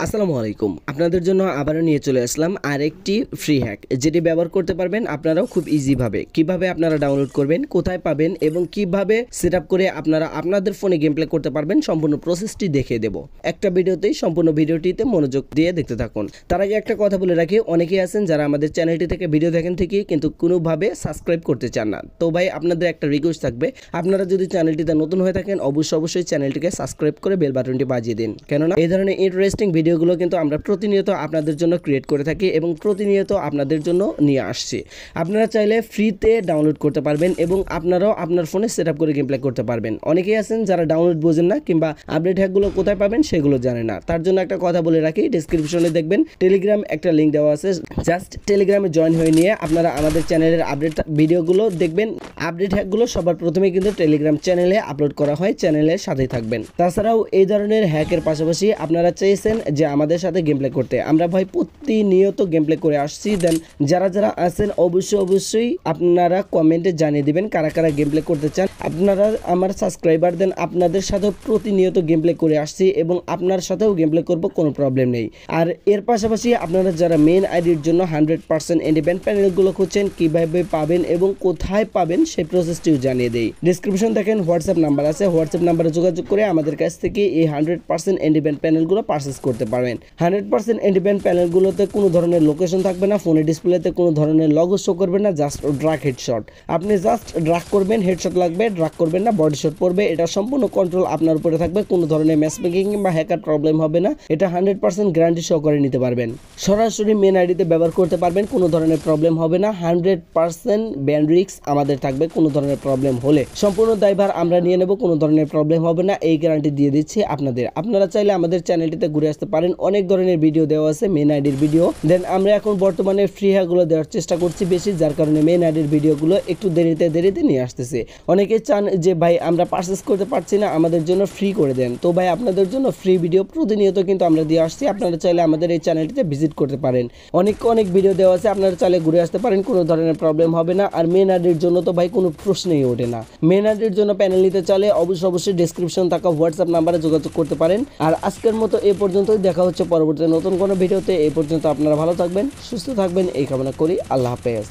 আসসালামু আলাইকুম আপনাদের জন্য আবারও নিয়ে চলে আসলাম আরেকটি ফ্রি হ্যাক যেটি ব্যবহার করতে পারবেন আপনারাও খুব ইজি ভাবে কিভাবে আপনারা ডাউনলোড করবেন কোথায় পাবেন এবং কিভাবে সেটআপ করে আপনারা আপনাদের ফোনে গেম প্লে করতে পারবেন সম্পূর্ণ প্রসেসটি দেখিয়ে দেব একটা ভিডিওতেই সম্পূর্ণ ভিডিওটিতে মনোযোগ দিয়ে দেখতে থাকুন তার আগে একটা কথা বলে রাখি অনেকেই আছেন যারা আমাদের চ্যানেলটি থেকে ভিডিও দেখেন ঠিকই কিন্তু কোনোভাবে সাবস্ক্রাইব করতে চান না তো ভাই আপনাদের একটা রিকোয়েস্ট থাকবে আপনারা যদি চ্যানেলটিতে নতুন হয়ে থাকেন অবশ্যই চ্যানেলটিকে সাবস্ক্রাইব করে বেল বাটনটি বাজিয়ে দিন কেননা এই ধরনের ইন্টারেস্টিং ভিডিওগুলো কিন্তু আমরা প্রতিনিয়ত আপনাদের জন্য ক্রিয়েট করে থাকি এবং প্রতিনিয়ত আপনাদের জন্য নিয়ে আসছি আপনারা চাইলে ফ্রিতে ডাউনলোড করতে পারবেন এবং আপনারাও আপনার ফোনে সেটআপ করে গেম প্লে করতে পারবেন অনেকেই আছেন যারা ডাউনলোড বোঝেন না কিংবা আপডেট হ্যাকগুলো কোথায় পাবেন সেগুলো জানেন না তার জন্য একটা কথা বলে রাখি ডেসক্রিপশনে দেখবেন টেলিগ্রাম একটা লিংক দেওয়া আছে জাস্ট টেলিগ্রামে জয়েন হয়ে নিয়ে আপনারা আমাদের চ্যানেলের আপডেট ভিডিওগুলো দেখবেন আপডেট হ্যাকগুলো সবার প্রথমে কিন্তু টেলিগ্রাম চ্যানেলে আপলোড করা হয় চ্যানেলের সাথেই থাকবেন তাছাড়াও এই ধরনের হ্যাকের পাশাপাশি আপনারা চেয়েছেন যে আমাদের সাথে গেম প্লে করতে আমরা ভাই প্রতিনিয়ত গেম প্লে করে আসছি দেন যারা যারা আছেন অবশ্যই আপনারা কমেন্টে জানিয়ে দিবেন কারা কারা গেম প্লে করতে চান আপনারা আমার সাবস্ক্রাইবার দেন আপনাদের সাথে প্রতিনিয়ত গেম প্লে করে আসছি এবং আপনার সাথেও গেম প্লে করব কোনো প্রবলেম নেই আর এর পাশাপাশি আপনারা যারা মেইন আইডির জন্য 100% ইন্ডিপেন্ডেন্ট প্যানেলগুলো খুঁজছেন কিভাবে পাবেন এবং কোথায় পাবেন সেই প্রসেসটিও জানিয়ে দেই ডেসক্রিপশন দেখেন হোয়াটসঅ্যাপ নাম্বার আছে হোয়াটসঅ্যাপ নাম্বারে যোগাযোগ করে আমাদের কাছ থেকে এই 100% ইন্ডিপেন্ডেন্ট প্যানেলগুলো পারচেজ করতে পারবেন 100% ইন্ডিপেন্ডেন্ট প্যানেলগুলোতে কোনো ধরনের লোকেশন থাকবে না ফোনের ডিসপ্লেতে কোনো ধরনের লগো শো করবে না জাস্ট ড্রাগ হেডশট আপনি জাস্ট ড্রাগ করবেন হেডশট লাগবে ড্রাগ করবেন না বডি শট পড়বে এটা সম্পূর্ণ কন্ট্রোল আপনার উপরে থাকবে কোনো ধরনের ম্যাচ মেকিং কিংবা হ্যাকার প্রবলেম হবে না এটা 100% গ্যারান্টি সহ করে নিতে পারবেন সরাসরি মেন আইডিতে ব্যবহার করতে পারবেন কোনো ধরনের প্রবলেম হবে না 100% ব্যান্ড রিস্ক আমাদের থাকবে কোনো ধরনের প্রবলেম হলে সম্পূর্ণ দায়ভার আমরা নিয়ে নেব কোনো ধরনের প্রবলেম হবে না এই গ্যারান্টি দিয়ে দিচ্ছি আপনাদের আপনারা চাইলে আমাদের চ্যানেলটিতে ঘুরে আসতে পারেন অনেক ধরনের ভিডিও দেওয়া আছে মেন আইডির ভিডিও দেন আমরা এখন বর্তমানে ফ্রি হ্যাকগুলো দেওয়ার চেষ্টা করছি বেশি যার কারণে মেন আইডির ভিডিওগুলো একটু দেরিতে নিয়ে আসতেছে অনেকে চান যে ভাই আমরা পারচেজ করতে পারছি না আমাদের জন্য ফ্রি করে দেন তো ভাই আপনাদের জন্য ফ্রি ভিডিও প্রতিনিয়ত কিন্তু আমরা দিয়ে আসছি আপনারা চাইলে আমাদের এই চ্যানেলটিতে ভিজিট করতে পারেন অনেক ভিডিও দেওয়া আছে আপনারা চাইলে ঘুরে আসতে পারেন কোনো ধরনের প্রবলেম হবে না আর মেন আইডির জন্য তো ভাই কোনো প্রশ্নই ওঠে না মেন আইডির জন্য প্যানেল নিতে চাইলে অবশ্যই ডেসক্রিপশন থাকা হোয়াটসঅ্যাপ নাম্বারে যোগাযোগ করতে পারেন আর আজকের মতো এই পর্যন্তই দেখা হচ্ছে পরবর্তী নতুন কোনো ভিডিওতে এই পর্যন্ত আপনারা ভালো থাকবেন সুস্থ থাকবেন এই কামনা করি আল্লাহ হাফেজ।